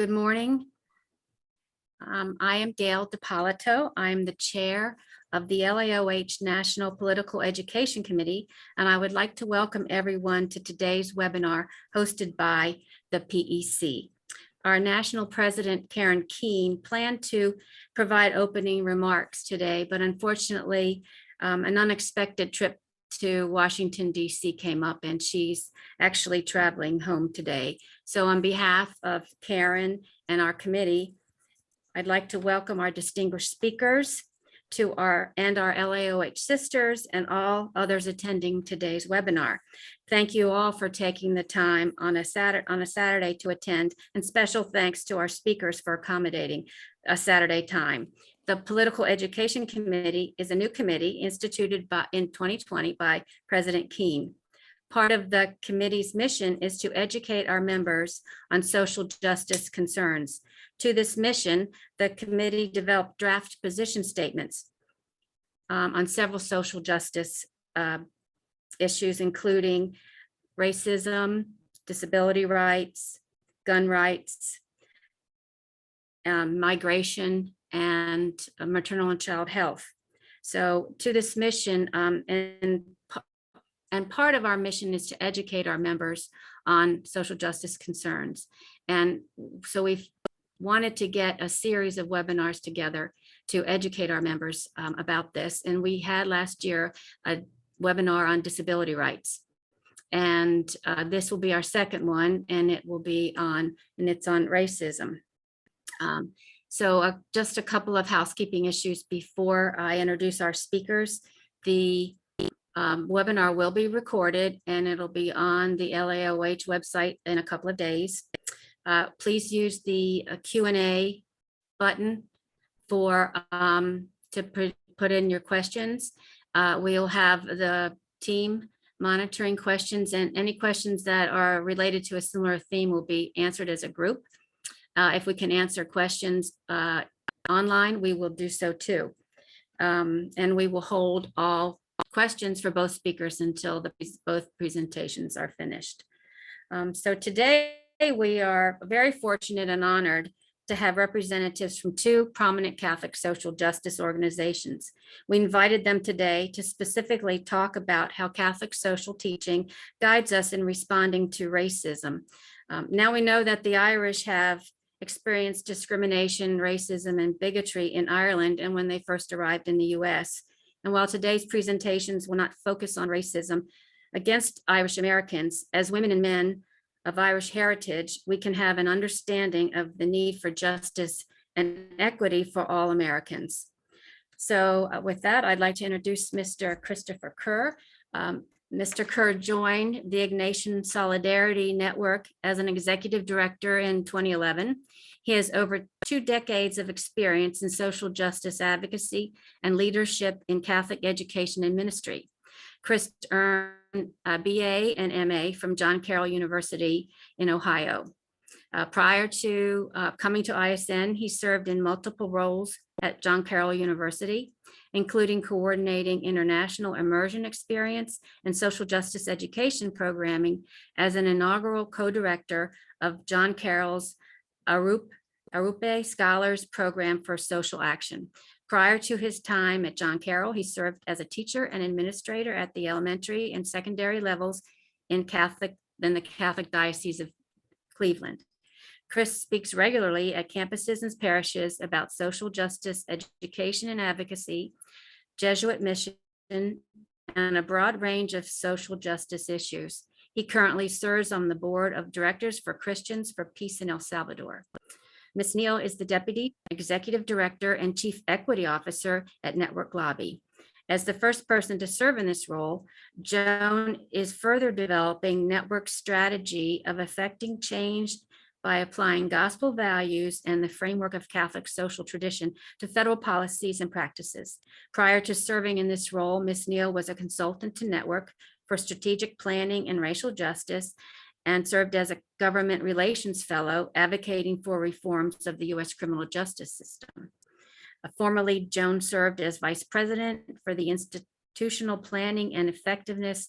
Good morning. I am Gail DiPolito. I'm the chair of the LAOH National Political Education Committee, and I would like to welcome everyone to today's webinar hosted by the PEC. Our national president, Karen Keene, planned to provide opening remarks today, but unfortunately, an unexpected trip to Washington, D.C. came up, and she's actually traveling home today. So on behalf of Karen and our committee, I'd like to welcome our distinguished speakers to our LAOH sisters and all others attending today's webinar. Thank you all for taking the time on a Saturday to attend, and special thanks to our speakers for accommodating a Saturday time. The Political Education Committee is a new committee instituted in 2020 by President Keene. Part of the committee's mission is to educate our members on social justice concerns. To this mission, the committee developed draft position statements on several social justice issues, including racism, disability rights, gun rights, migration, and maternal and child health. So to this mission, and part of our mission is to educate our members on social justice concerns. And so we've wanted to get a series of webinars together to educate our members about this. And we had last year a webinar on disability rights. And this will be our second one, and it's on racism. So just a couple of housekeeping issues before I introduce our speakers. The webinar will be recorded, and it'll be on the LAOH website in a couple of days. Please use the Q&A button to put in your questions. We'll have the team monitoring questions, and any questions that are related to a similar theme will be answered as a group. If we can answer questions online, we will do so too. And we will hold all questions for both speakers until both presentations are finished. So today we are very fortunate and honored to have representatives from two prominent Catholic social justice organizations. We invited them today to specifically talk about how Catholic social teaching guides us in responding to racism. Now we know that the Irish have experienced discrimination, racism, and bigotry in Ireland and when they first arrived in the US. And while today's presentations will not focus on racism against Irish Americans, as women and men of Irish heritage, we can have an understanding of the need for justice and equity for all Americans. So with that, I'd like to introduce Mr. Christopher Kerr. Mr. Kerr joined the Ignatian Solidarity Network as an executive director in 2011. He has over 2 decades of experience in social justice advocacy and leadership in Catholic education and ministry. Chris earned a BA and MA from John Carroll University in Ohio. Prior to coming to ISN, he served in multiple roles at John Carroll University, including coordinating international immersion experience and social justice education programming as an inaugural co-director of John Carroll's Arupe Scholars Program for Social Action. Prior to his time at John Carroll, he served as a teacher and administrator at the elementary and secondary levels in the Catholic Diocese of Cleveland. Chris speaks regularly at campuses and parishes about social justice, education and advocacy, Jesuit mission, and a broad range of social justice issues. He currently serves on the board of directors for Christians for Peace in El Salvador. Ms. Neal is the Deputy Executive Director and Chief Equity Officer at Network Lobby. As the first person to serve in this role, Joan is further developing Network's strategy of effecting change by applying gospel values and the framework of Catholic social tradition to federal policies and practices. Prior to serving in this role, Ms. Neal was a consultant to Network for strategic planning and racial justice, and served as a government relations fellow advocating for reforms of the U.S. criminal justice system. Formerly, Joan served as vice president for the institutional planning and effectiveness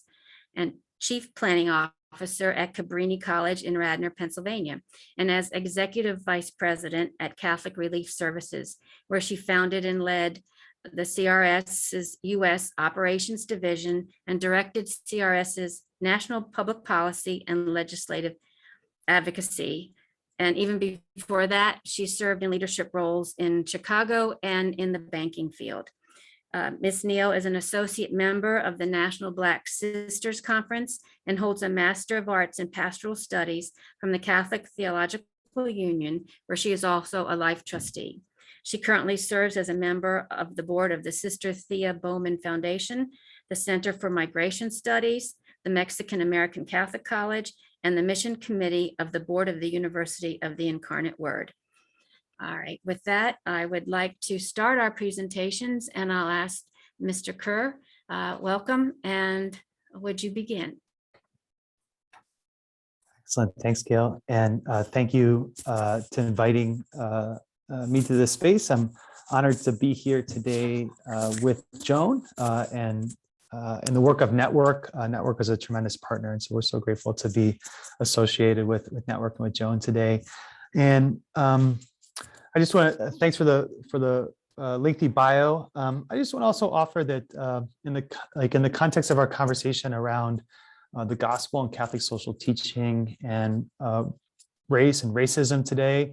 and chief planning officer at Cabrini College in Radnor, Pennsylvania, and as executive vice president at Catholic Relief Services, where she founded and led the CRS's U.S. Operations Division and directed CRS's national public policy and legislative advocacy. And even before that, she served in leadership roles in Chicago and in the banking field. Ms. Neal is an associate member of the National Black Sisters Conference and holds a Master of Arts in Pastoral Studies from the Catholic Theological Union, where she is also a life trustee. She currently serves as a member of the board of the Sister Thea Bowman Foundation, the Center for Migration Studies, the Mexican American Catholic College, and the Mission Committee of the Board of the University of the Incarnate Word. All right, with that, I would like to start our presentations, and I'll ask Mr. Kerr, welcome, and would you begin? Excellent, thanks, Gail, and thank you to inviting me to this space. I'm honored to be here today with Joan and the work of Network. Network is a tremendous partner, and so we're so grateful to be associated with Network and with Joan today. And I just want to thanks for the lengthy bio. I just want to also offer that in the context of our conversation around the gospel and Catholic social teaching and race and racism today,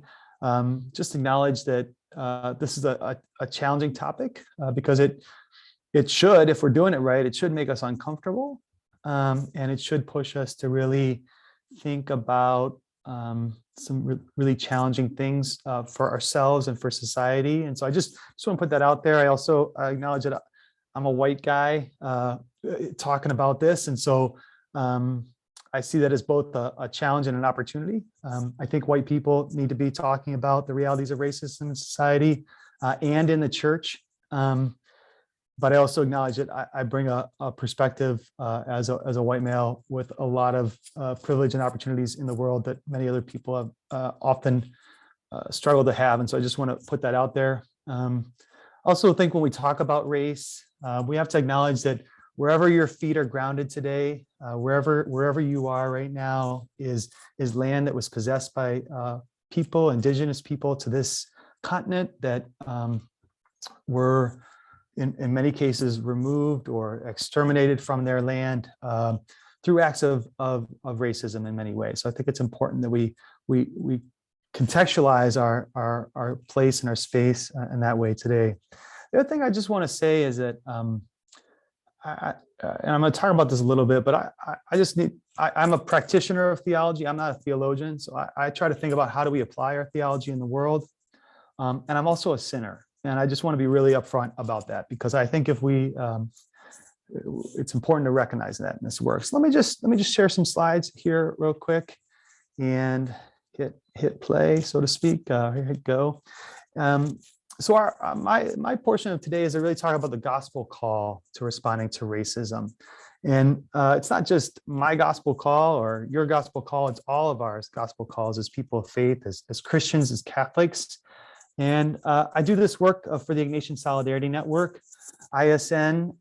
just acknowledge that this is a challenging topic because it should, if we're doing it right, it should make us uncomfortable, and it should push us to really think about some really challenging things for ourselves and for society. And so I just want to put that out there. I also acknowledge that I'm a white guy talking about this, and so I see that as both a challenge and an opportunity. I think white people need to be talking about the realities of racism in society and in the church. But I also acknowledge that I bring a perspective as a white male with a lot of privilege and opportunities in the world that many other people have often struggled to have. And so I just want to put that out there. Also think when we talk about race, we have to acknowledge that wherever your feet are grounded today, wherever you are right now is land that was possessed by people, indigenous people to this continent that were in many cases removed or exterminated from their land through acts of racism in many ways. So I think it's important that we contextualize our place and our space in that way today. The other thing I just want to say is that, and I'm going to talk about this a little bit, but I'm a practitioner of theology. I'm not a theologian. So I try to think about how do we apply our theology in the world. And I'm also a sinner. And I just want to be really upfront about that, because I think if it's important to recognize that in this work. So let me just share some slides here real quick and hit play, so to speak. Hit go. So my portion of today is to really talk about the gospel call to responding to racism. And it's not just my gospel call or your gospel call, it's all of our gospel calls as people of faith, as Christians, as Catholics. And I do this work for the Ignatian Solidarity Network. ISN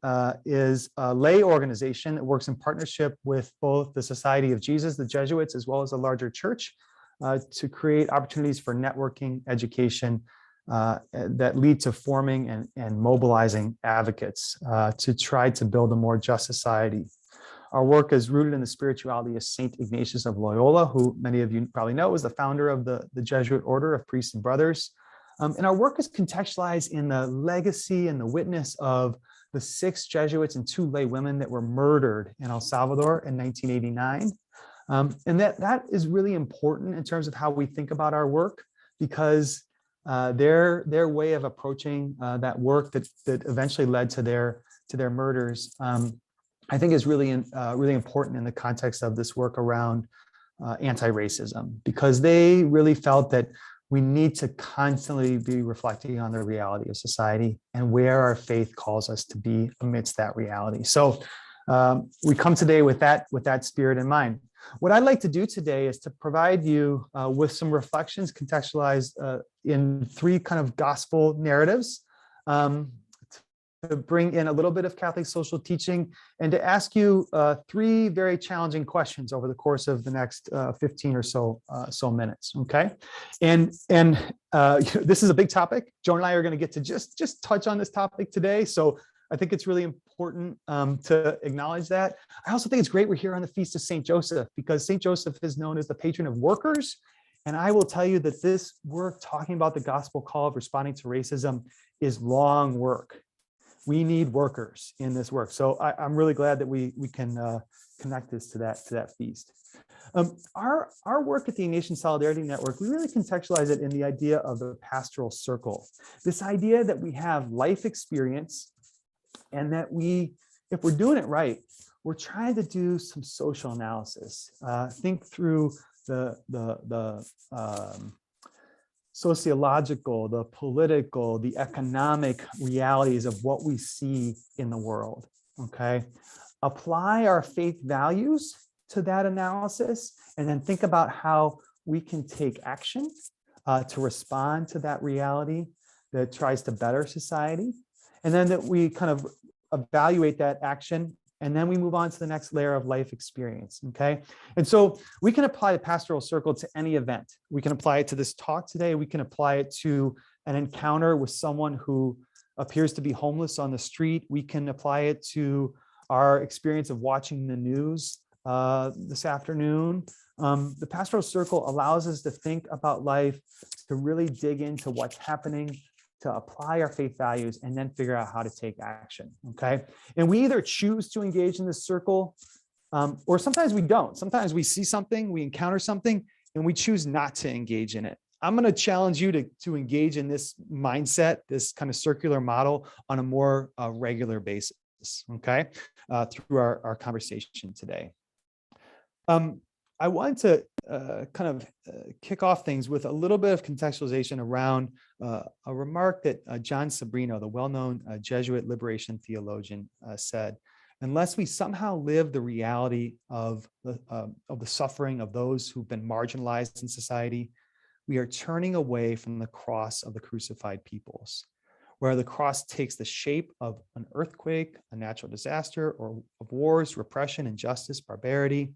is a lay organization that works in partnership with both the Society of Jesus, the Jesuits, as well as the larger church to create opportunities for networking, education that lead to forming and mobilizing advocates to try to build a more just society. Our work is rooted in the spirituality of Saint Ignatius of Loyola, who many of you probably know is the founder of the Jesuit Order of Priests and Brothers. And our work is contextualized in the legacy and the witness of the 6 Jesuits and 2 lay women that were murdered in El Salvador in 1989. And that is really important in terms of how we think about our work, because their way of approaching that work that eventually led to their murders, I think is really important in the context of this work around anti-racism, because they really felt that we need to constantly be reflecting on the reality of society and where our faith calls us to be amidst that reality. So we come today with that spirit in mind. What I'd like to do today is to provide you with some reflections contextualized in 3 kind of gospel narratives to bring in a little bit of Catholic social teaching and to ask you 3 very challenging questions over the course of the next 15 or so minutes. Okay, and this is a big topic. Joan and I are going to get to just touch on this topic today, so I think it's really important to acknowledge that. I also think it's great we're here on the Feast of St. Joseph, because St. Joseph is known as the patron of workers. And I will tell you that this work, talking about the gospel call of responding to racism, is long work. We need workers in this work. So I'm really glad that we can connect this to that feast. Our work at the Ignatian Solidarity Network, we really contextualize it in the idea of the pastoral circle. This idea that we have life experience, and that if we're doing it right, we're trying to do some social analysis. Think through the sociological, the political, the economic realities of what we see in the world. Okay, apply our faith values to that analysis, and then think about how we can take action to respond to that reality that tries to better society. And then that we kind of evaluate that action, and then we move on to the next layer of life experience. Okay, and so we can apply the pastoral circle to any event. We can apply it to this talk today. We can apply it to an encounter with someone who appears to be homeless on the street. We can apply it to our experience of watching the news this afternoon. The pastoral circle allows us to think about life, to really dig into what's happening, to apply our faith values, and then figure out how to take action. Okay, and we either choose to engage in this circle, or sometimes we don't. Sometimes we see something, we encounter something, and we choose not to engage in it. I'm going to challenge you to engage in this mindset, this kind of circular model, on a more regular basis. Okay, through our conversation today. I wanted to kind of kick off things with a little bit of contextualization around a remark that John Sobrino, the well-known Jesuit liberation theologian, said. Unless we somehow live the reality of the suffering of those who've been marginalized in society, we are turning away from the cross of the crucified peoples, where the cross takes the shape of an earthquake, a natural disaster, or of wars, repression, injustice, barbarity.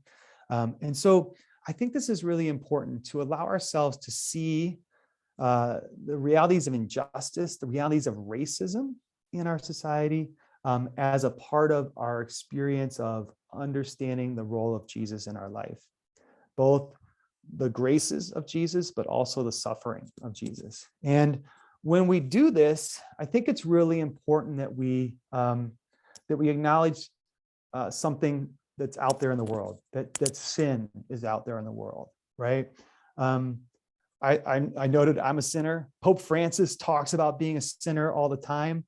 And so I think this is really important, to allow ourselves to see the realities of injustice, the realities of racism in our society, as a part of our experience of understanding the role of Jesus in our life, both the graces of Jesus, but also the suffering of Jesus. And when we do this, I think it's really important that we acknowledge something that's out there in the world, that sin is out there in the world, right? I noted I'm a sinner. Pope Francis talks about being a sinner all the time.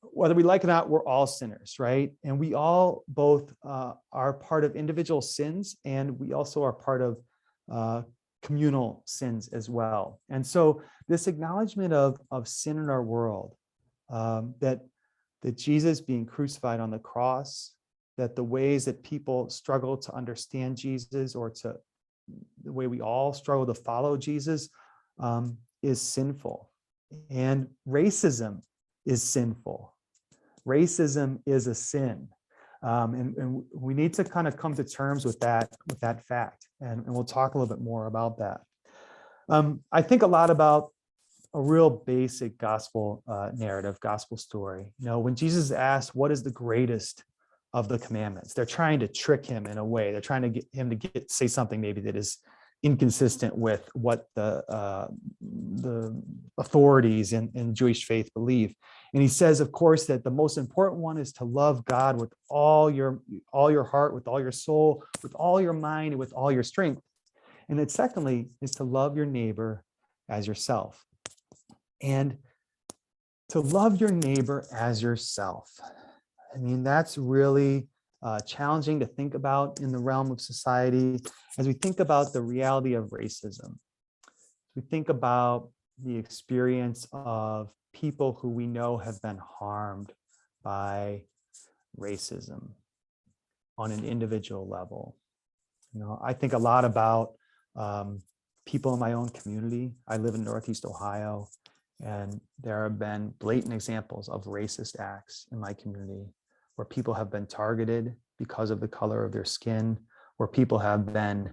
Whether we like it or not, we're all sinners, right? And we all both are part of individual sins, and we also are part of communal sins as well. And so this acknowledgement of sin in our world, that Jesus being crucified on the cross, that the ways that people struggle to understand Jesus, or to the way we all struggle to follow Jesus, is sinful. And racism is sinful. Racism is a sin. And we need to kind of come to terms with that fact. And we'll talk a little bit more about that. I think a lot about a real basic gospel narrative, gospel story. You know, when Jesus is asked, what is the greatest of the commandments? They're trying to trick him in a way. They're trying to get him to say something maybe that is inconsistent with what the authorities in Jewish faith believe. And he says, of course, that the most important one is to love God with all your heart, with all your soul, with all your mind, and with all your strength. And then secondly is to love your neighbor as yourself. And to love your neighbor as yourself, I mean, that's really challenging to think about in the realm of society as we think about the reality of racism. We think about the experience of people who we know have been harmed by racism on an individual level. You know, I think a lot about people in my own community. I live in Northeast Ohio, And there have been blatant examples of racist acts in my community where people have been targeted because of the color of their skin, where people have been,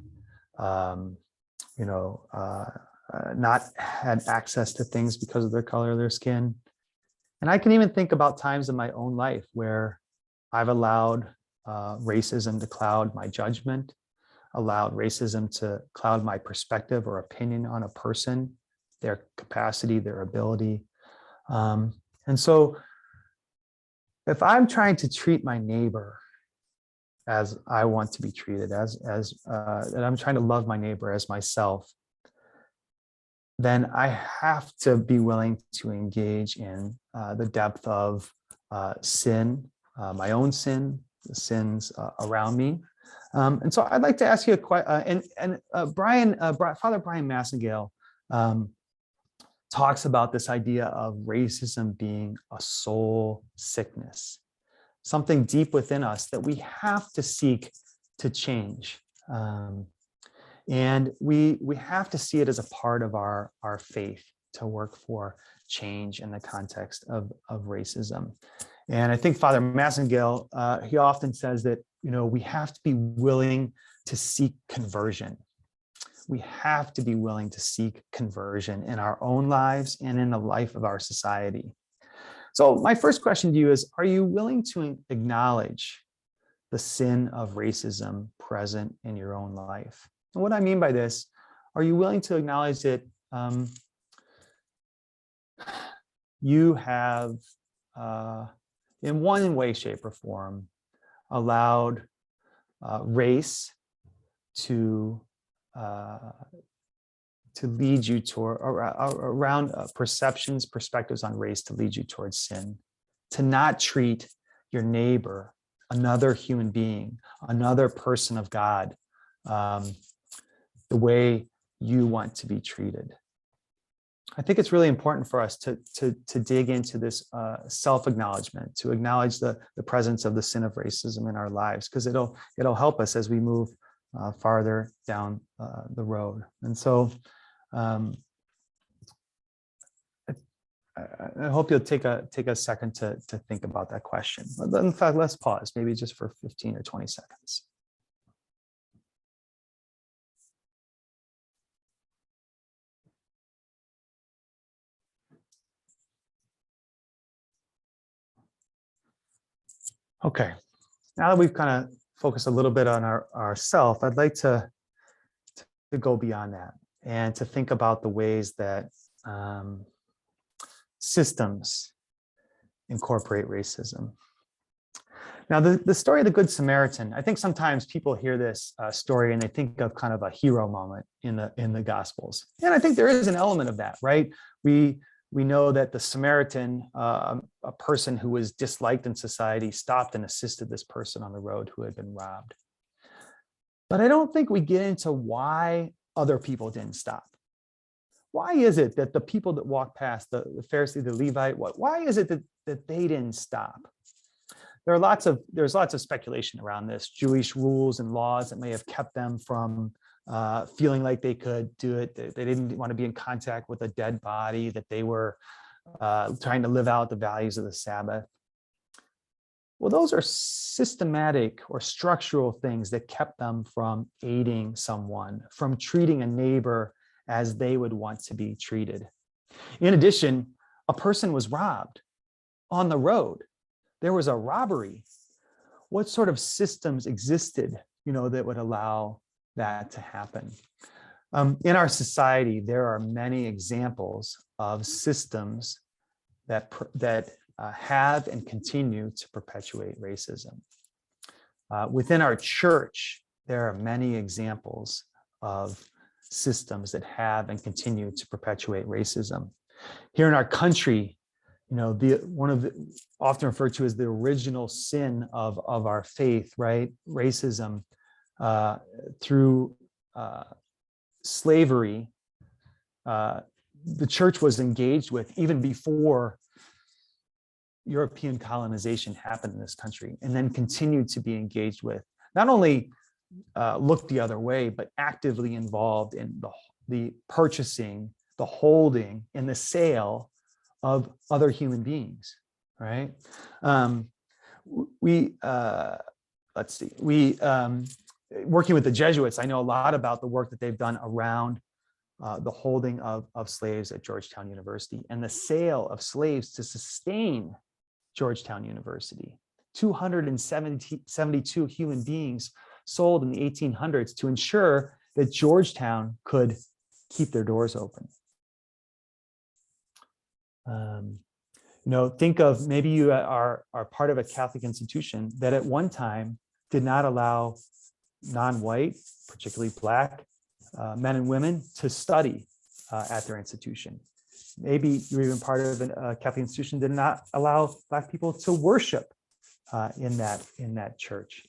not had access to things because of their color of their skin. And I can even think about times in my own life where I've allowed racism to cloud my judgment, allowed racism to cloud my perspective or opinion on a person, their capacity, their ability. And so if I'm trying to treat my neighbor as I want to be treated, and I'm trying to love my neighbor as myself, then I have to be willing to engage in the depth of sin, my own sin, the sins around me. And so I'd like to ask you a question. Father Brian Massengale talks about this idea of racism being a soul sickness, something deep within us that we have to seek to change. And we have to see it as a part of our faith to work for change in the context of racism. And I think Father Massengale, he often says that, we have to be willing to seek conversion. We have to be willing to seek conversion in our own lives and in the life of our society. So my first question to you is, are you willing to acknowledge the sin of racism present in your own life? And what I mean by this, are you willing to acknowledge that you have, in one way, shape, or form, allowed race to lead you toward, around perceptions, perspectives on race to lead you towards sin, to not treat your neighbor, another human being, another person of God, the way you want to be treated. I think it's really important for us to dig into this self-acknowledgement, to acknowledge the presence of the sin of racism in our lives, because it'll help us as we move farther down the road. And so I hope you'll take a second to think about that question. In fact, let's pause, maybe just for 15 or 20 seconds. Okay, now that we've kind of focused a little bit on ourself, I'd like to go beyond that and to think about the ways that systems incorporate racism. Now, the story of the Good Samaritan, I think sometimes people hear this story and they think of kind of a hero moment in the Gospels. And I think there is an element of that, right? We know that the Samaritan, a person who was disliked in society, stopped and assisted this person on the road who had been robbed. But I don't think we get into why other people didn't stop. Why is it that the people that walked past, the Pharisee, the Levite, why is it that they didn't stop? There's lots of speculation around this, Jewish rules and laws that may have kept them from feeling like they could do it. They didn't want to be in contact with a dead body, that they were trying to live out the values of the Sabbath. Well, those are systematic or structural things that kept them from aiding someone, from treating a neighbor as they would want to be treated. In addition, a person was robbed on the road. There was a robbery. What sort of systems existed, that would allow that to happen? In our society, there are many examples of systems that have and continue to perpetuate racism. Within our church, there are many examples of systems that have and continue to perpetuate racism. Here in our country, one of the often referred to as the original sin of our faith, right? Racism through slavery, the church was engaged with even before European colonization happened in this country, and then continued to be engaged with, not only looked the other way, but actively involved in the purchasing, the holding, and the sale of other human beings, right? Let's see, working with the Jesuits, I know a lot about the work that they've done around the holding of slaves at Georgetown University and the sale of slaves to sustain Georgetown University. 272 human beings sold in the 1800s to ensure that Georgetown could keep their doors open. Think of maybe you are part of a Catholic institution that at one time did not allow non-white, particularly Black, men and women to study at their institution. Maybe you're even part of a Catholic institution that did not allow Black people to worship in that church.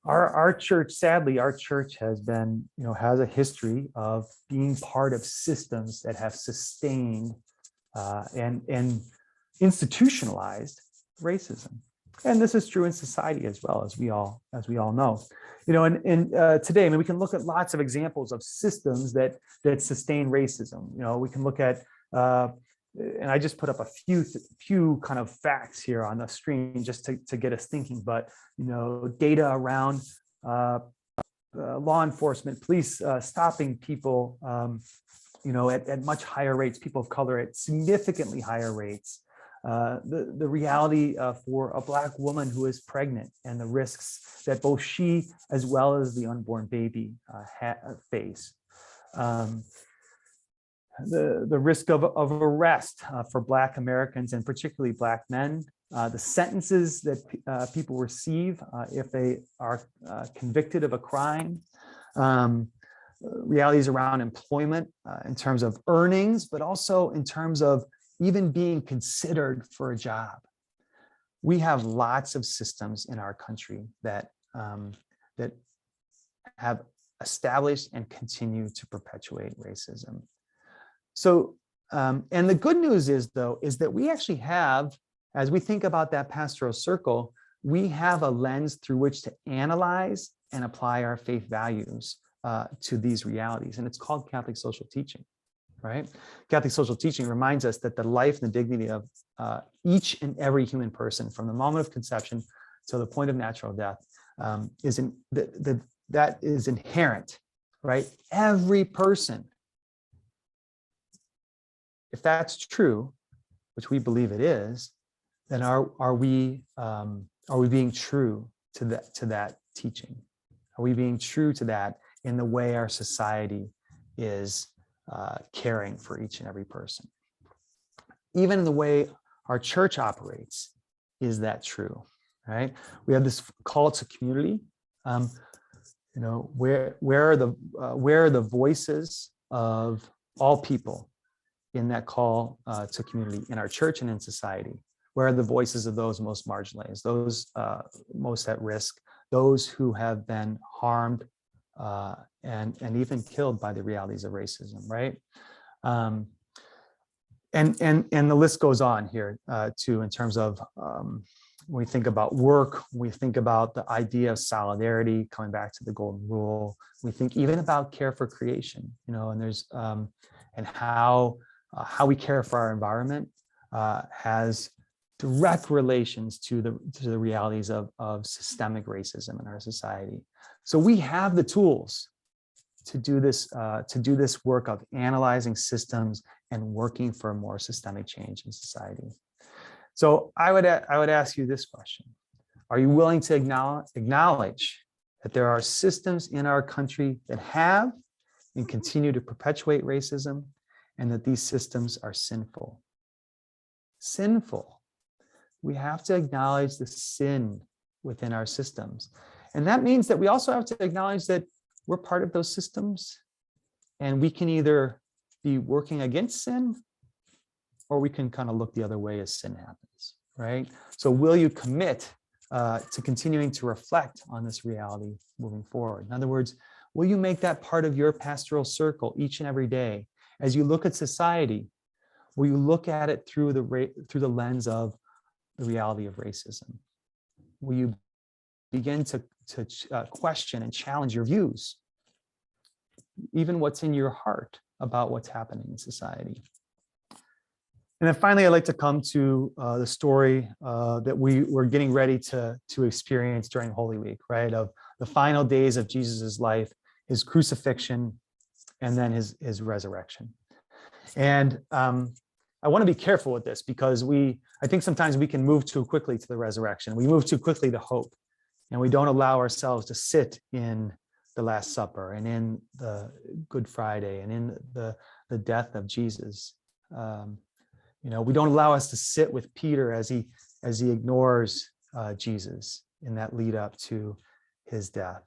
Our church, sadly, our church has been, has a history of being part of systems that have sustained and institutionalized racism. And this is true in society as well, as we all know. Today, I mean, we can look at lots of examples of systems that sustain racism. We can look at, and I just put up a few kind of facts here on the screen just to get us thinking. But data around law enforcement, police stopping people, at much higher rates, people of color at significantly higher rates. The reality for a Black woman who is pregnant and the risks that both she as well as the unborn baby face. The risk of arrest for Black Americans and particularly Black men. The sentences that people receive if they are convicted of a crime. Realities around employment in terms of earnings, but also in terms of even being considered for a job. We have lots of systems in our country that have established and continue to perpetuate racism. So, and the good news is that we actually have, as we think about that pastoral circle, we have a lens through which to analyze and apply our faith values to these realities. And it's called Catholic social teaching, right? Catholic social teaching reminds us that the life and the dignity of each and every human person from the moment of conception to the point of natural death that is inherent, right? Every person. If that's true, which we believe it is, then are we being true to that teaching? Are we being true to that in the way our society is caring for each and every person? Even in the way our church operates, is that true? Right? We have this call to community. Where are the voices of all people in that call to community in our church and in society? Where are the voices of those most marginalized, those most at risk, those who have been harmed and even killed by the realities of racism, right? And the list goes on here too, in terms of when we think about work, we think about the idea of solidarity, coming back to the golden rule. We think even about care for creation, and there's and how we care for our environment has direct relations to the realities of systemic racism in our society. So we have the tools to do this work of analyzing systems and working for a more systemic change in society. So I would ask you this question: are you willing to acknowledge that there are systems in our country that have and continue to perpetuate racism, and that these systems are sinful? Sinful. We have to acknowledge the sin within our systems. And that means that we also have to acknowledge that we're part of those systems, and we can either be working against sin, or we can kind of look the other way as sin happens, right? So will you commit to continuing to reflect on this reality moving forward? In other words, will you make that part of your pastoral circle each and every day? As you look at society, will you look at it through the lens of the reality of racism? Will you begin to question and challenge your views, even what's in your heart about what's happening in society? And then finally, I'd like to come to the story that we were getting ready to experience during Holy Week, right? Of the final days of Jesus's life, his crucifixion, and then his resurrection. And I want to be careful with this because I think sometimes we can move too quickly to the resurrection. We move too quickly to hope, and we don't allow ourselves to sit in the Last Supper and in the Good Friday and in the death of Jesus. We don't allow us to sit with Peter as he ignores Jesus in that lead up to his death.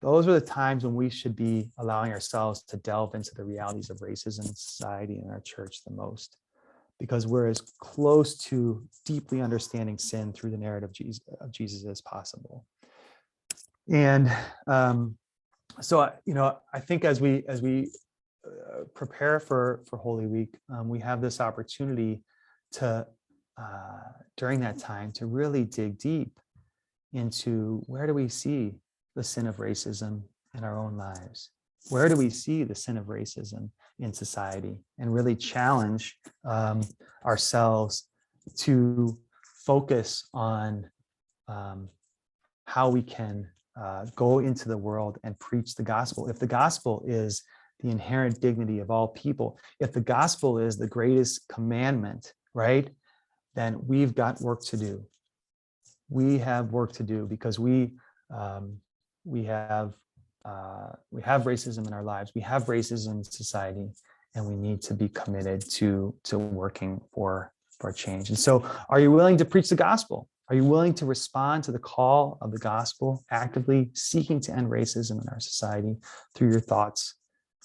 Those are the times when we should be allowing ourselves to delve into the realities of racism in society and in our church the most, because we're as close to deeply understanding sin through the narrative of Jesus as possible. And so, I think as we prepare for Holy Week, we have this opportunity to, during that time, to really dig deep into where do we see the sin of racism in our own lives? Where do we see the sin of racism in society? And really challenge ourselves to focus on how we can go into the world and preach the gospel. If the gospel is the inherent dignity of all people, if the gospel is the greatest commandment, right, then we've got work to do. We have work to do because we have racism in our lives. We have racism in society, and we need to be committed to working for change. And so, are you willing to preach the gospel? Are you willing to respond to the call of the gospel, actively seeking to end racism in our society through your thoughts,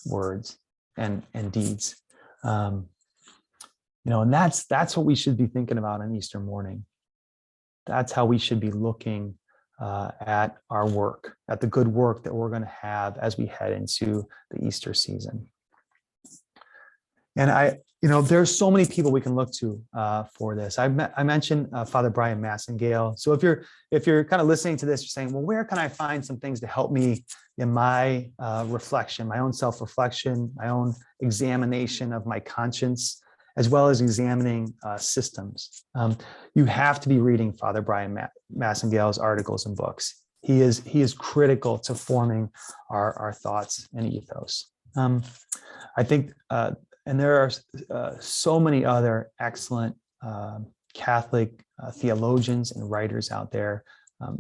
words, and deeds? And that's what we should be thinking about on Easter morning. That's how we should be looking at our work, at the good work that we're going to have as we head into the Easter season. And there's so many people we can look to for this. I mentioned Father Brian Massengale. So if you're kind of listening to this, you're saying, well, where can I find some things to help me in my reflection, my own self-reflection, my own examination of my conscience, as well as examining systems? You have to be reading Father Brian Massengale's articles and books. He is critical to forming our thoughts and ethos. I think, and there are so many other excellent Catholic theologians and writers out there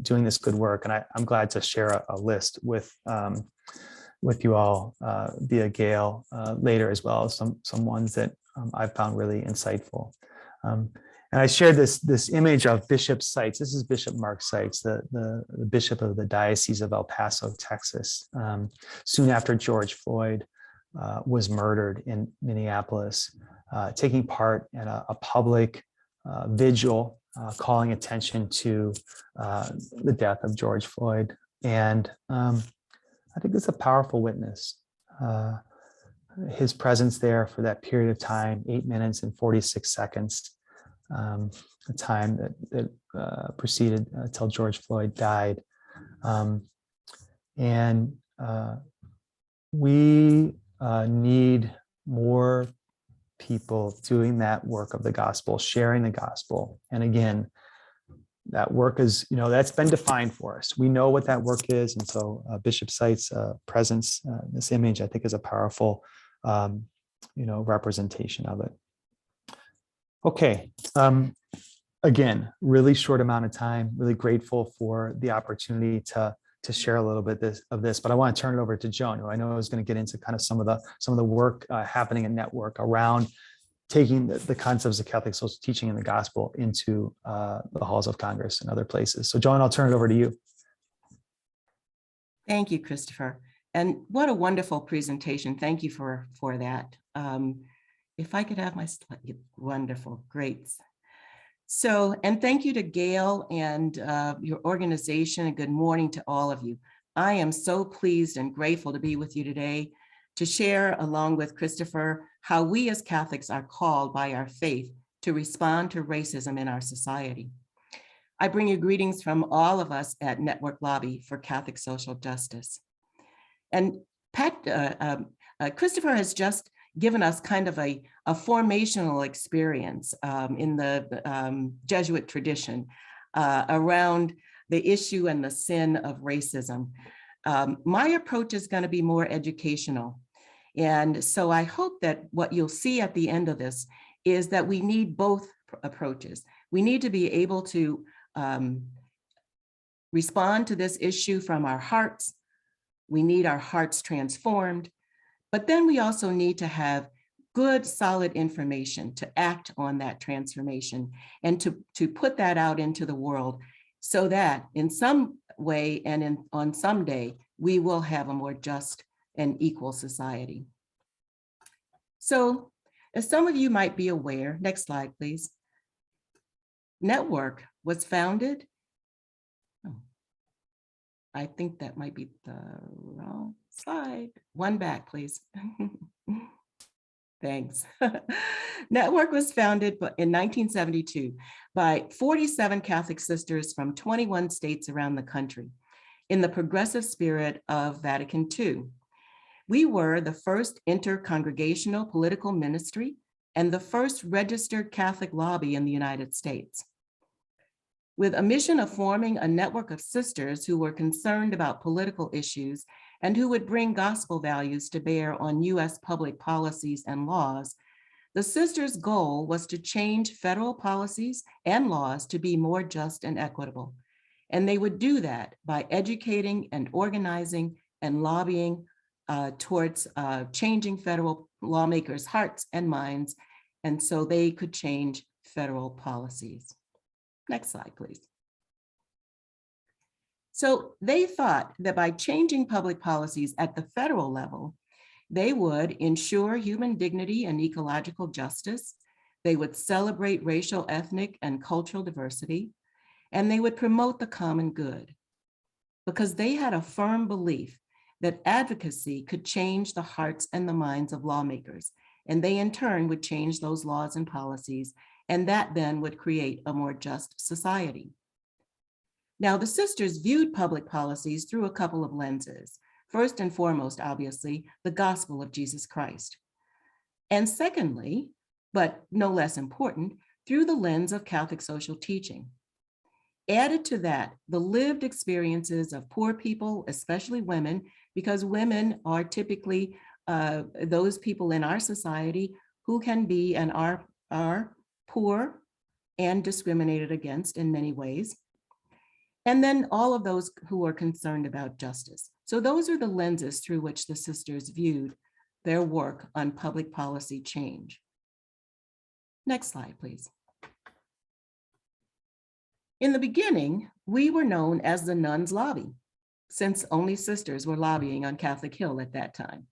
doing this good work, and I'm glad to share a list with you all via Gail later as well. Some ones that I've found really insightful. And I shared this image of Bishop Seitz. This is Bishop Mark Seitz, the bishop of the Diocese of El Paso, Texas, soon after George Floyd was murdered in Minneapolis, taking part in a public vigil calling attention to the death of George Floyd. And I think it's a powerful witness. His presence there for that period of time, 8 minutes and 46 seconds, a time that proceeded till George Floyd died. And we need more people doing that work of the gospel, sharing the gospel. And again, that work is, that's been defined for us. We know what that work is. And so Bishop Seitz' presence, this image, I think is a powerful, representation of it. Okay. Again, really short amount of time, really grateful for the opportunity to share a little bit of this, but I want to turn it over to Joan, who I know is going to get into kind of some of the work happening in Network around taking the concepts of Catholic social teaching and the gospel into the halls of Congress and other places. So Joan, I'll turn it over to you. Thank you, Christopher. And what a wonderful presentation. Thank you for that. If I could have my slide, wonderful, great. So, and thank you to Gail and your organization, and good morning to all of you. I am so pleased and grateful to be with you today to share, along with Christopher, how we as Catholics are called by our faith to respond to racism in our society. I bring you greetings from all of us at Network Lobby for Catholic Social Justice. And Christopher has just given us kind of a formational experience in the Jesuit tradition around the issue and the sin of racism. My approach is going to be more educational. And so I hope that what you'll see at the end of this is that we need both approaches. We need to be able to respond to this issue from our hearts. We need our hearts transformed, but then we also need to have good, solid information to act on that transformation and to put that out into the world so that in some way and on some day, we will have a more just and equal society. So as some of you might be aware, next slide, please. Network was founded. I think that might be the wrong slide. One back, please. Thanks. Network was founded in 1972 by 47 Catholic sisters from 21 states around the country in the progressive spirit of Vatican II. We were the first intercongregational political ministry and the first registered Catholic lobby in the United States. With a mission of forming a network of sisters who were concerned about political issues and who would bring gospel values to bear on US public policies and laws, the sisters' goal was to change federal policies and laws to be more just and equitable. And they would do that by educating and organizing and lobbying towards changing federal lawmakers' hearts and minds, and so they could change federal policies. Next slide, please. So they thought that by changing public policies at the federal level, they would ensure human dignity and ecological justice, they would celebrate racial, ethnic, and cultural diversity, and they would promote the common good, because they had a firm belief that advocacy could change the hearts and the minds of lawmakers, and they in turn would change those laws and policies, and that then would create a more just society. Now, the sisters viewed public policies through a couple of lenses. First and foremost, obviously, the gospel of Jesus Christ. And secondly, but no less important, through the lens of Catholic social teaching. Added to that, the lived experiences of poor people, especially women, because women are typically those people in our society who can be and are poor and discriminated against in many ways. And then all of those who are concerned about justice. So those are the lenses through which the sisters viewed their work on public policy change. Next slide, please. In the beginning, we were known as the Nuns Lobby, since only sisters were lobbying on Catholic Hill at that time.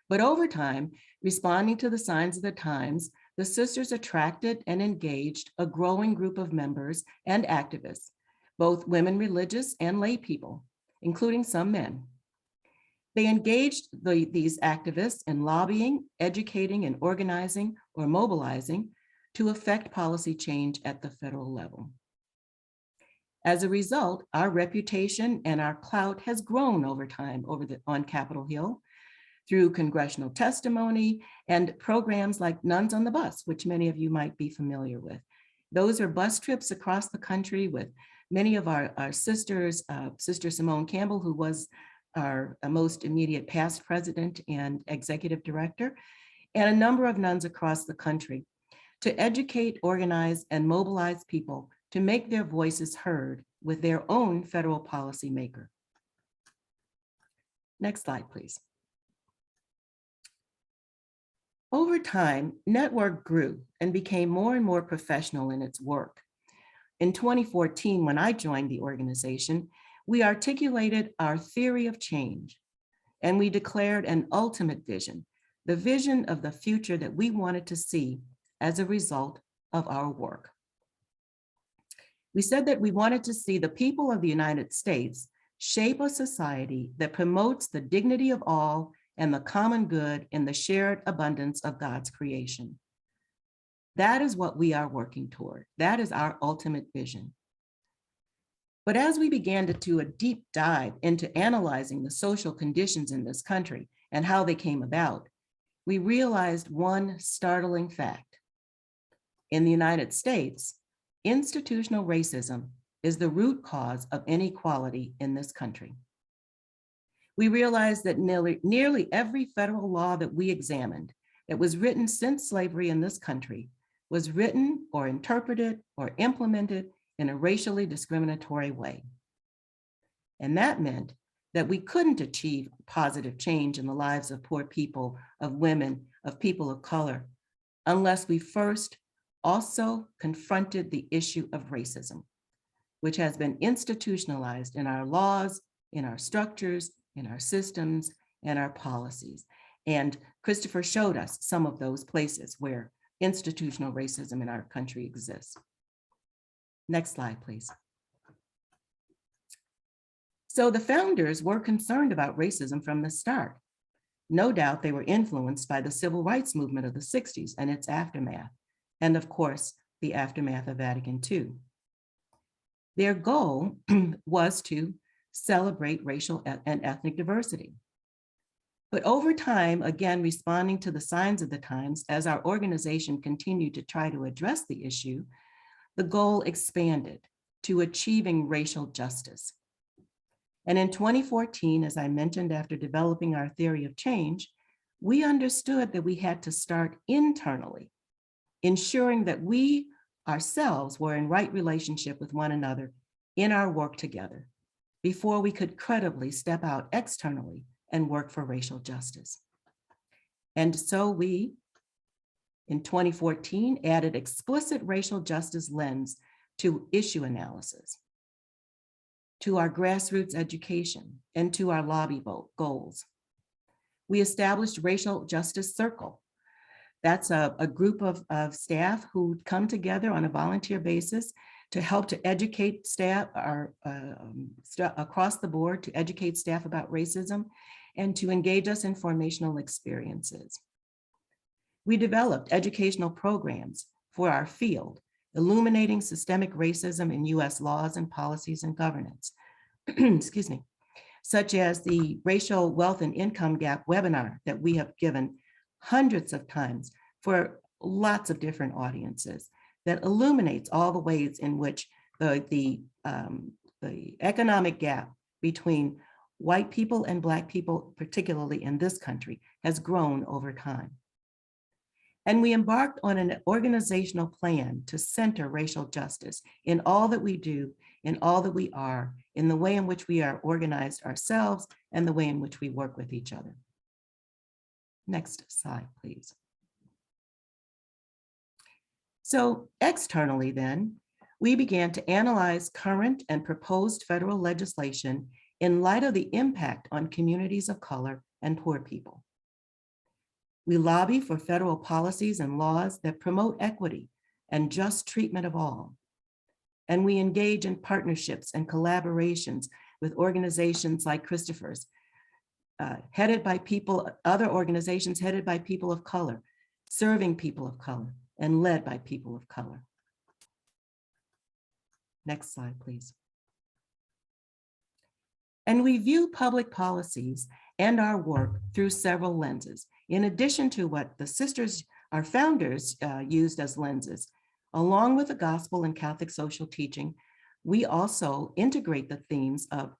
But over time, responding to the signs of the times, the sisters attracted and engaged a growing group of members and activists, both women religious and lay people, including some men. They engaged these activists in lobbying, educating, and organizing or mobilizing to affect policy change at the federal level. As a result, our reputation and our clout has grown over time on Capitol Hill through congressional testimony and programs like Nuns on the Bus, which many of you might be familiar with. Those are bus trips across the country with many of our sisters, Sister Simone Campbell, who was our most immediate past president and executive director, and a number of nuns across the country to educate, organize, and mobilize people to make their voices heard with their own federal policy maker. Next slide, please. Over time, Network grew and became more and more professional in its work. In 2014, when I joined the organization, we articulated our theory of change, and we declared an ultimate vision, the vision of the future that we wanted to see as a result of our work. We said that we wanted to see the people of the United States shape a society that promotes the dignity of all and the common good in the shared abundance of God's creation. That is what we are working toward. That is our ultimate vision. But as we began to do a deep dive into analyzing the social conditions in this country and how they came about, we realized one startling fact. In the United States, institutional racism is the root cause of inequality in this country. We realized that nearly every federal law that we examined that was written since slavery in this country was written or interpreted or implemented in a racially discriminatory way. And that meant that we couldn't achieve positive change in the lives of poor people, of women, of people of color, unless we first also confronted the issue of racism, which has been institutionalized in our laws, in our structures, in our systems, and our policies. And Christopher showed us some of those places where institutional racism in our country exists. Next slide, please. So the founders were concerned about racism from the start. No doubt they were influenced by the civil rights movement of the 60s and its aftermath, and of course, the aftermath of Vatican II. Their goal was to celebrate racial and ethnic diversity. But over time, again, responding to the signs of the times, as our organization continued to try to address the issue, the goal expanded to achieving racial justice. And in 2014, as I mentioned, after developing our theory of change, we understood that we had to start internally, ensuring that we ourselves were in right relationship with one another in our work together, before we could credibly step out externally and work for racial justice. And so we, in 2014, added explicit racial justice lens to issue analysis, to our grassroots education, and to our lobby goals. We established Racial Justice Circle. That's a group of staff who come together on a volunteer basis to help to educate staff across the board, to educate staff about racism and to engage us in formational experiences. We developed educational programs for our field, illuminating systemic racism in US laws and policies and governance, excuse me, such as the Racial Wealth and Income Gap webinar that we have given hundreds of times for lots of different audiences, that illuminates all the ways in which the economic gap between white people and Black people, particularly in this country, has grown over time. And we embarked on an organizational plan to center racial justice in all that we do, in all that we are, in the way in which we are organized ourselves, and the way in which we work with each other. Next slide, please. So externally then, we began to analyze current and proposed federal legislation in light of the impact on communities of color and poor people. We lobby for federal policies and laws that promote equity and just treatment of all. And we engage in partnerships and collaborations with organizations like Christopher's, headed by people, other organizations headed by people of color, serving people of color, and led by people of color. Next slide, please. And we view public policies and our work through several lenses, in addition to what the sisters, our founders, used as lenses. Along with the gospel and Catholic social teaching, we also integrate the themes of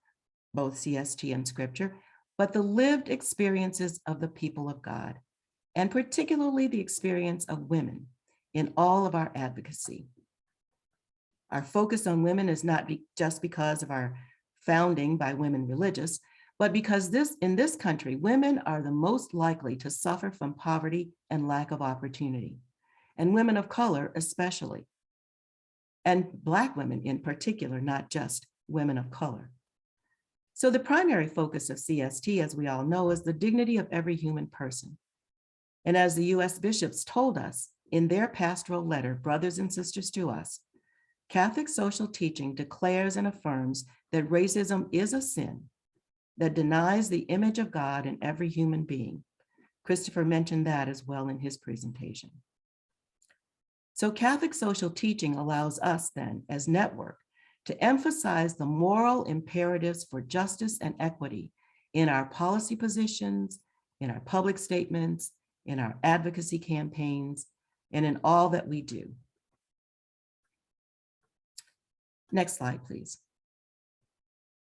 both CST and scripture, but the lived experiences of the people of God, and particularly the experience of women in all of our advocacy. Our focus on women is not just because of our founding by women religious, but because in this country, women are the most likely to suffer from poverty and lack of opportunity, and women of color especially, and Black women in particular, not just women of color. So the primary focus of CST, as we all know, is the dignity of every human person. And as the US bishops told us in their pastoral letter, Brothers and Sisters to Us, Catholic social teaching declares and affirms that racism is a sin that denies the image of God in every human being. Christopher mentioned that as well in his presentation. So Catholic social teaching allows us then, as network, to emphasize the moral imperatives for justice and equity in our policy positions, in our public statements, in our advocacy campaigns, and in all that we do. Next slide, please.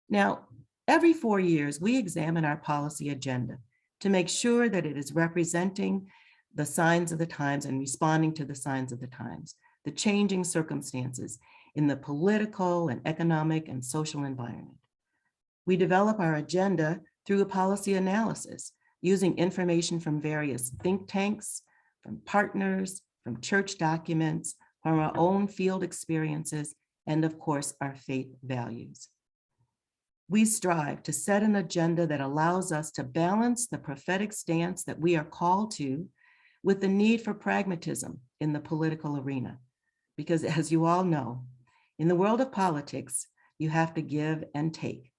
Now, every 4 years, we examine our policy agenda to make sure that it is representing the signs of the times and responding to the signs of the times, the changing circumstances in the political and economic and social environment. We develop our agenda through a policy analysis using information from various think tanks, from partners, from church documents, from our own field experiences, and of course, our faith values. We strive to set an agenda that allows us to balance the prophetic stance that we are called to with the need for pragmatism in the political arena. Because as you all know, in the world of politics, you have to give and take,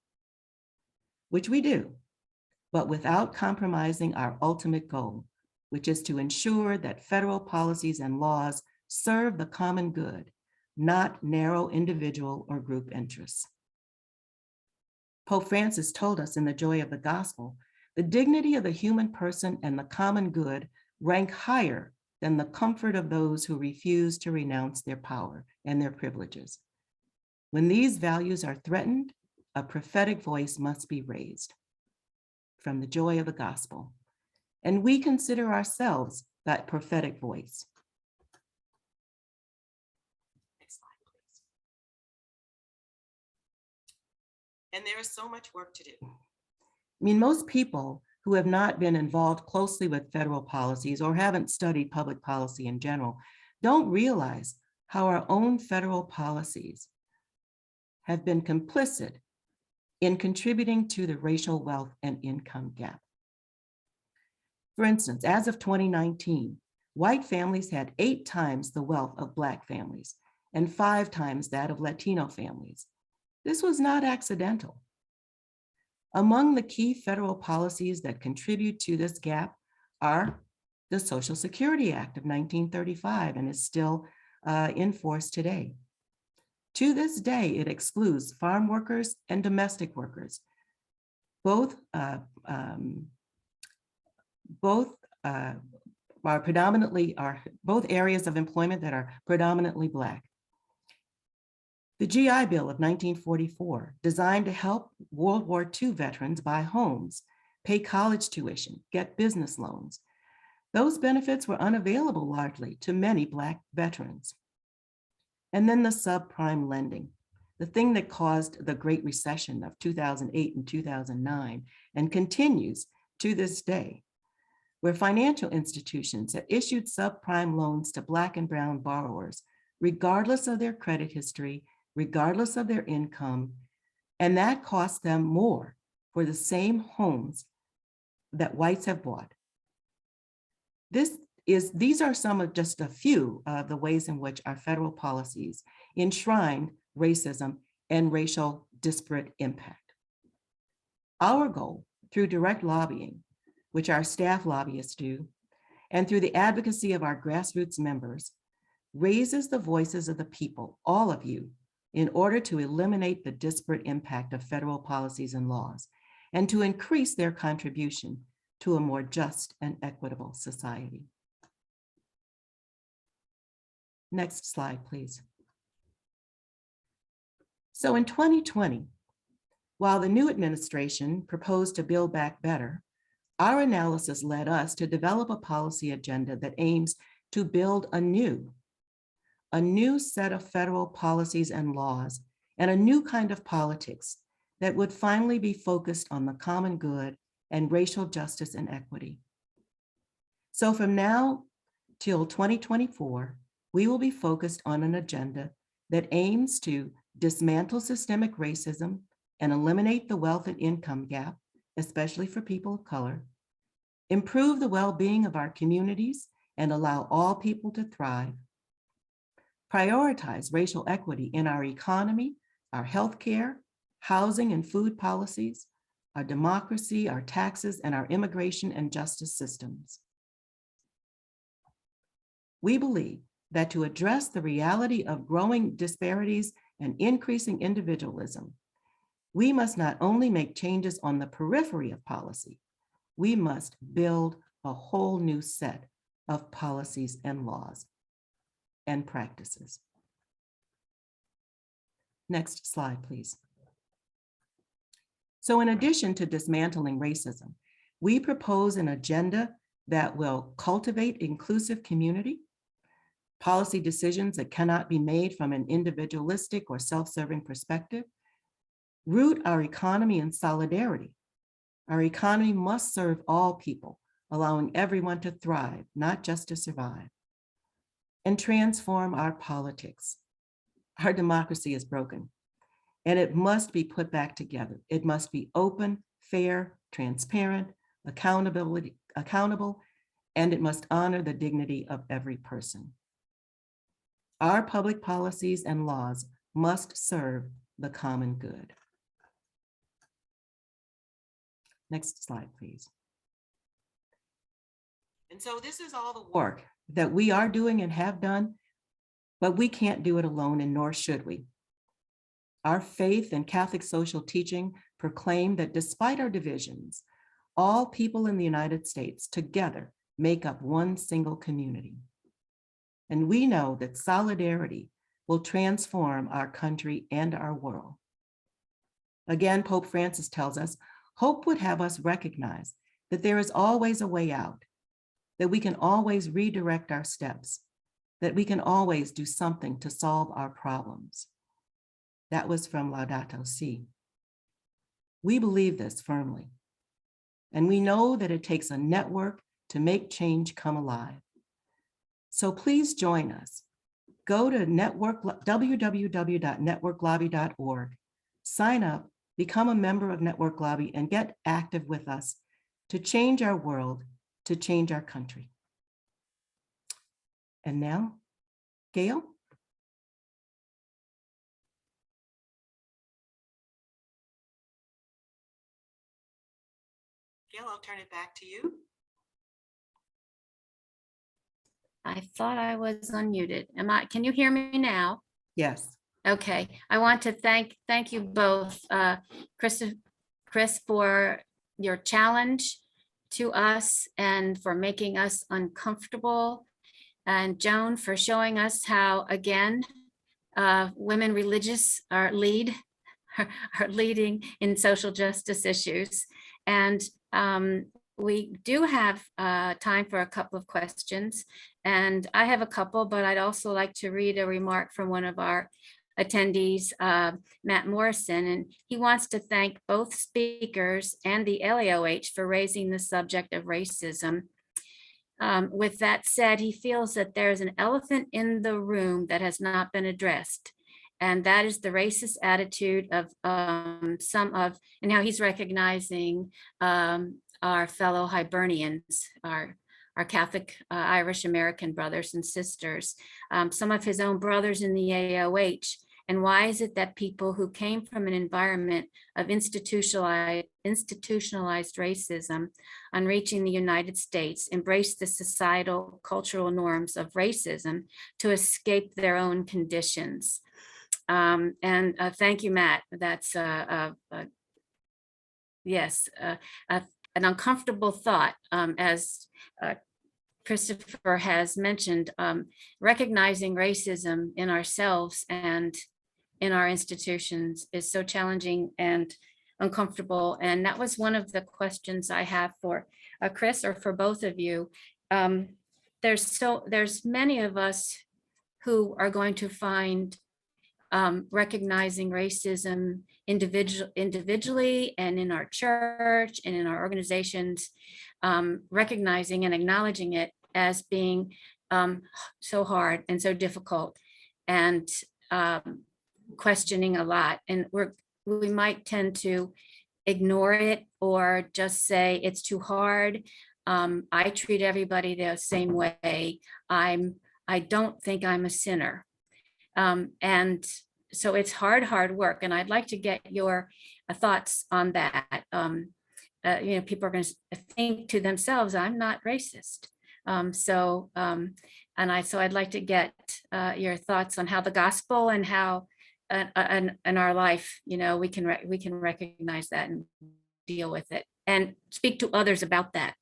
which we do, but without compromising our ultimate goal, which is to ensure that federal policies and laws serve the common good, not narrow individual or group interests. Pope Francis told us in The Joy of the Gospel, the dignity of the human person and the common good rank higher than the comfort of those who refuse to renounce their power and their privileges. When these values are threatened, a prophetic voice must be raised. From The Joy of the Gospel. And we consider ourselves that prophetic voice. Next slide, please. And there is so much work to do. I mean, most people who have not been involved closely with federal policies or haven't studied public policy in general don't realize how our own federal policies have been complicit in contributing to the racial wealth and income gap. For instance, as of 2019, white families had 8 times the wealth of Black families and 5 times that of Latino families. This was not accidental. Among the key federal policies that contribute to this gap are the Social Security Act of 1935 and is still in force today. To this day, it excludes farm workers and domestic workers. Both are both areas of employment that are predominantly Black. The GI Bill of 1944, designed to help World War II veterans buy homes, pay college tuition, get business loans. Those benefits were unavailable largely to many Black veterans. And then the subprime lending, the thing that caused the Great Recession of 2008 and 2009 and continues to this day, where financial institutions have issued subprime loans to Black and brown borrowers, regardless of their credit history, regardless of their income, and that costs them more for the same homes that whites have bought. These are some of just a few of the ways in which our federal policies enshrine racism and racial disparate impact. Our goal, through direct lobbying, which our staff lobbyists do, and through the advocacy of our grassroots members, raises the voices of the people, all of you, in order to eliminate the disparate impact of federal policies and laws, and to increase their contribution to a more just and equitable society. Next slide, please. So in 2020, while the new administration proposed to build back better, our analysis led us to develop a policy agenda that aims to build a new set of federal policies and laws and a new kind of politics that would finally be focused on the common good and racial justice and equity. So from now till 2024, we will be focused on an agenda that aims to dismantle systemic racism and eliminate the wealth and income gap, especially for people of color, improve the well-being of our communities and allow all people to thrive, prioritize racial equity in our economy, our healthcare, housing and food policies, our democracy, our taxes, and our immigration and justice systems. We believe that to address the reality of growing disparities and increasing individualism, we must not only make changes on the periphery of policy, we must build a whole new set of policies and laws and practices. Next slide, please. So in addition to dismantling racism, we propose an agenda that will cultivate inclusive community, policy decisions that cannot be made from an individualistic or self-serving perspective, root our economy in solidarity. Our economy must serve all people, allowing everyone to thrive, not just to survive, and transform our politics. Our democracy is broken, and it must be put back together. It must be open, fair, transparent, accountable, and it must honor the dignity of every person. Our public policies and laws must serve the common good. Next slide, please. And so this is all the work that we are doing and have done, but we can't do it alone, and nor should we. Our faith and Catholic social teaching proclaim that despite our divisions, all people in the United States together make up one single community. And we know that solidarity will transform our country and our world. Again, Pope Francis tells us, hope would have us recognize that there is always a way out, that we can always redirect our steps, that we can always do something to solve our problems. That was from Laudato Si. We believe this firmly, and we know that it takes a network to make change come alive. So please join us. Go to www.networklobby.org, sign up, become a member of Network Lobby, and get active with us to change our world, to change our country. And now, Gail? Gail, I'll turn it back to you. I thought I was unmuted. Can you hear me now? Yes. Okay, I want to thank you both, Chris, for your challenge to us and for making us uncomfortable, and Joan for showing us how, again, women religious are leading in social justice issues. And we do have time for a couple of questions, and I have a couple, but I'd also like to read a remark from one of our attendees, Matt Morrison, and he wants to thank both speakers and the LAOH for raising the subject of racism. With that said, he feels that there's an elephant in the room that has not been addressed, and that is the racist attitude of and how he's recognizing our fellow Hibernians, our Catholic Irish American brothers and sisters, some of his own brothers in the AOH. And why is it that people who came from an environment of institutionalized racism on reaching the United States embraced the societal cultural norms of racism to escape their own conditions? Thank you, Matt. That's yes, an uncomfortable thought, as Christopher has mentioned, recognizing racism in ourselves and in our institutions is so challenging and uncomfortable. And that was one of the questions I have for Chris, or for both of you. There's many of us who are going to find recognizing racism individually and in our church and in our organizations, recognizing and acknowledging it as being so hard and so difficult, and questioning a lot. And we might tend to ignore it or just say it's too hard. I treat everybody the same way. I don't think I'm a sinner. And so it's hard work. And I'd like to get your thoughts on that. People are going to think to themselves, I'm not racist. So I'd like to get your thoughts on how the gospel and how in our life, we can recognize that and deal with it and speak to others about that.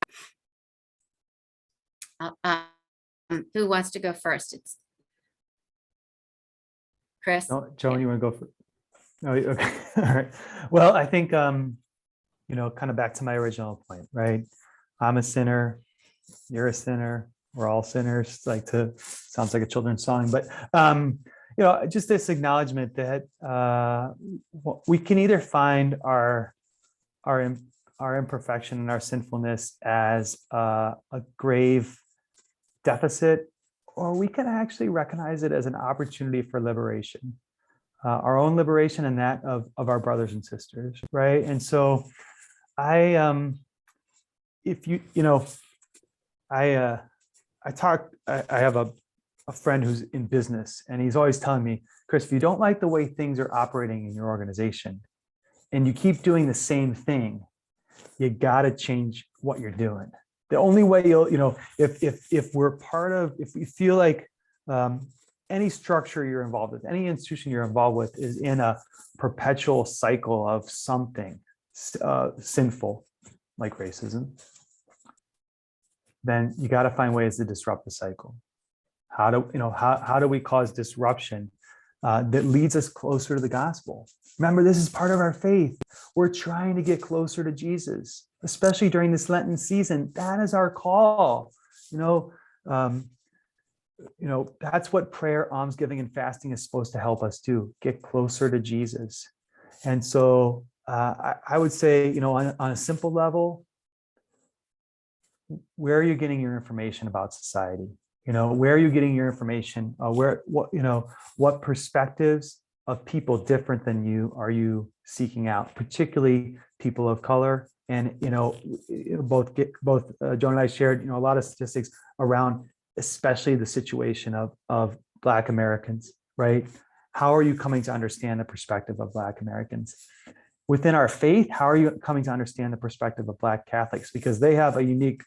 Who wants to go first? It's Chris. Joan, you want to go for? No, okay. All right. Well, I think, kind of back to my original point, right? I'm a sinner. You're a sinner. We're all sinners. Sounds like a children's song, but, just this acknowledgement that we can either find our imperfection and our sinfulness as a grave deficit, or we can actually recognize it as an opportunity for liberation, our own liberation and that of our brothers and sisters, right? And so I have a friend who's in business, and he's always telling me, Chris, if you don't like the way things are operating in your organization and you keep doing the same thing, you got to change what you're doing. The only way if we feel like any structure you're involved with, any institution you're involved with is in a perpetual cycle of something sinful, like racism, then you got to find ways to disrupt the cycle. How do we cause disruption that leads us closer to the gospel? Remember, this is part of our faith. We're trying to get closer to Jesus, especially during this Lenten season. That is our call. That's what prayer, almsgiving, and fasting is supposed to help us do, get closer to Jesus. And so I would say, on a simple level, where are you getting your information about society? Where are you getting your information? What perspectives of people different than you are you seeking out, particularly people of color? And, both Joan and I shared, a lot of statistics around, especially the situation of Black Americans, right? How are you coming to understand the perspective of Black Americans? Within our faith, how are you coming to understand the perspective of Black Catholics? Because they have a unique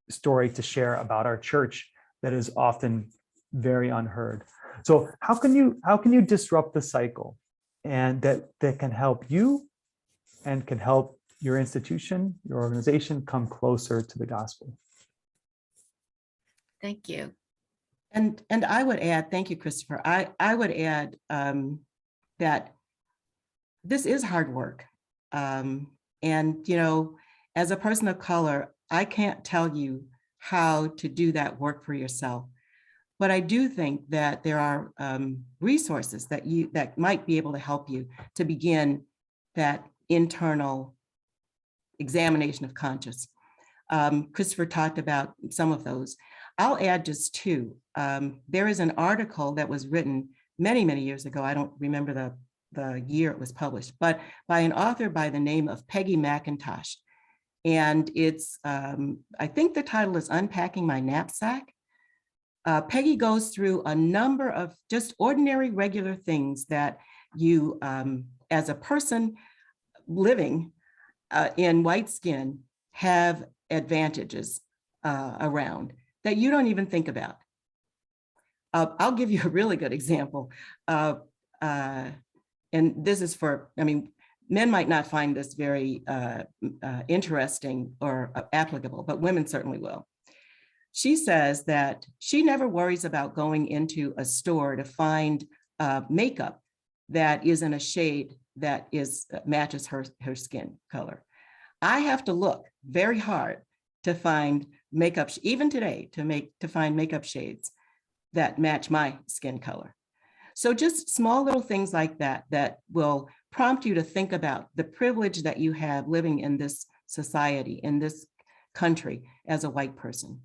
story to share about our church that is often very unheard. So how can you disrupt the cycle, and that can help you and can help your institution, your organization come closer to the gospel? Thank you. And I would add, thank you, Christopher. I would add that this is hard work. And, as a person of color, I can't tell you how to do that work for yourself. But I do think that there are resources that might be able to help you to begin that internal examination of conscience. Christopher talked about some of those. I'll add just two. There is an article that was written many, many years ago. I don't remember the year it was published, but by an author by the name of Peggy McIntosh. And it's, I think the title is Unpacking My Knapsack. Peggy goes through a number of just ordinary, regular things that you, as a person living in white skin, have advantages around that you don't even think about. I'll give you a really good example. And this is for, men might not find this very interesting or applicable, but women certainly will. She says that she never worries about going into a store to find makeup that is in a shade that matches her skin color. I have to look very hard to find makeup, even today, to find makeup shades that match my skin color. So just small little things like that will prompt you to think about the privilege that you have living in this society, in this country, as a white person.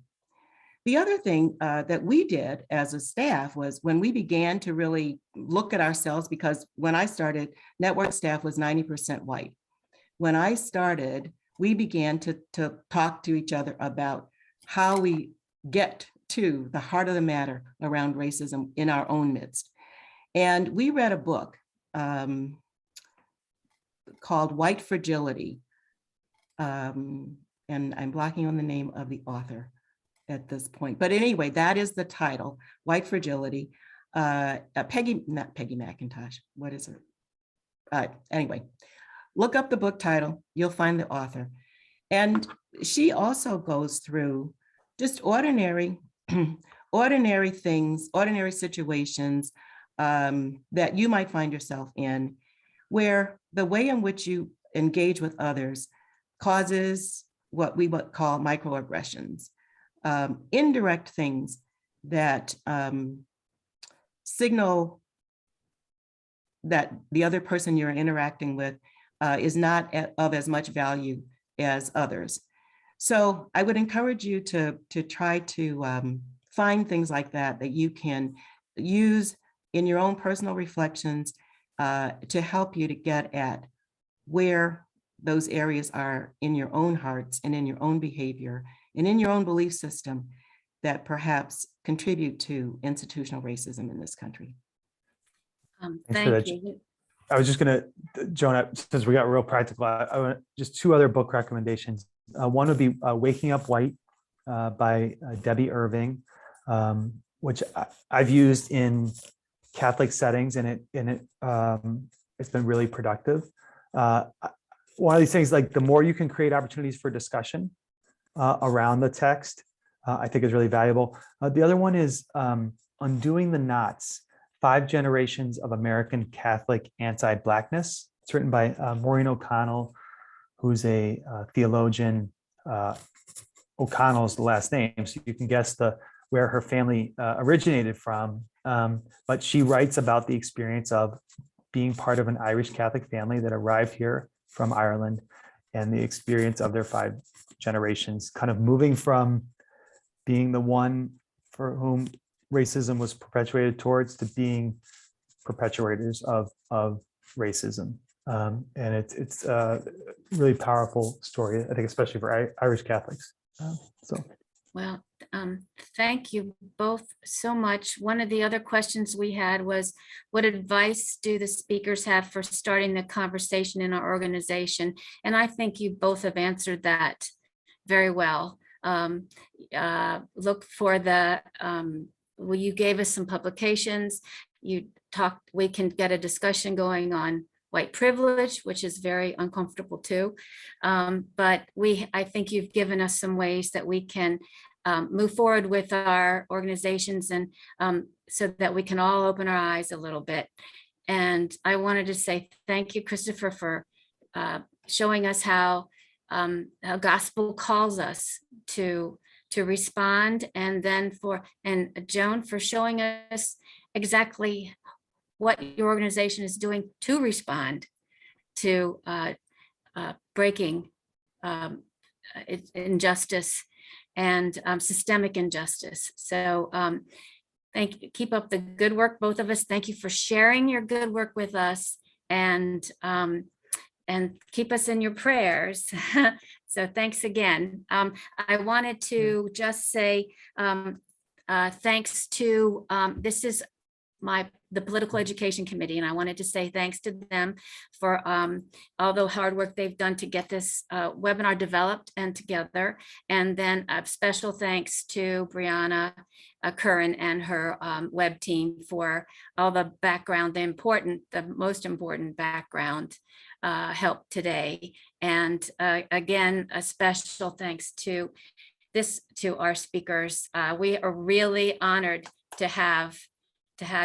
The other thing that we did as a staff was when we began to really look at ourselves, because when I started, network staff was 90% white. When I started, we began to talk to each other about how we get to the heart of the matter around racism in our own midst. And we read a book called White Fragility. And I'm blocking on the name of the author at this point. But anyway, that is the not Peggy McIntosh, what is her? Anyway, look up the book title, you'll find the author. And she also goes through just ordinary, ordinary things, ordinary situations that you might find yourself in, where the way in which you engage with others causes what we would call microaggressions, indirect things that signal that the other person you're interacting with is not of as much value as others. So I would encourage you to try to find things like that that you can use in your own personal reflections to help you to get at where those areas are in your own hearts and in your own behavior and in your own belief system that perhaps contribute to institutional racism in this country. Thanks for that. Thank you. I was just gonna, Joan, since we got real practical, I want just two other book recommendations. One would be Waking Up White by Debbie Irving, which I've used in Catholic settings, and it's been really productive. One of these things, like the more you can create opportunities for discussion around the text, I think is really valuable. The other one is Undoing the Knots: 5 Generations of American Catholic Anti-Blackness. It's written by Maureen O'Connell, who's a theologian. O'Connell's the last name, so you can guess where her family originated from. But she writes about the experience of being part of an Irish Catholic family that arrived here from Ireland, and the experience of their 5 generations, kind of moving from being the one for whom racism was perpetuated towards to being perpetuators of racism. And it's a really powerful story, I think, especially for Irish Catholics. Well, thank you both so much. One of the other questions we had was, what advice do the speakers have for starting the conversation in our organization? And I think you both have answered that very well. Look for well, you gave us some publications. We can get a discussion going on white privilege, which is very uncomfortable too. But I think you've given us some ways that we can move forward with our organizations, and so that we can all open our eyes a little bit. And I wanted to say thank you, Christopher, for showing us how gospel calls us to respond, and then and Joan for showing us exactly what your organization is doing to respond to breaking injustice and systemic injustice. So keep up the good work, both of us. Thank you for sharing your good work with us, and keep us in your prayers. So thanks again. I wanted to just say thanks to, this is the Political Education Committee, and I wanted to say thanks to them for all the hard work they've done to get this webinar developed and together. And then a special thanks to Brianna Kerr and her web team for all the background, the most important background help today. And again, a special thanks to our speakers. We are really honored to have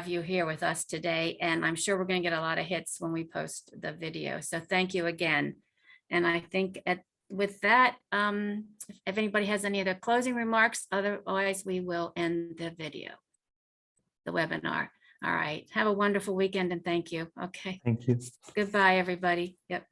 you here with us today, and I'm sure we're going to get a lot of hits when we post the video. So thank you again. And I think with that, if anybody has any other closing remarks, otherwise we will end the webinar. All right, have a wonderful weekend, and thank you. Okay, Thank you. goodbye everybody. Yep.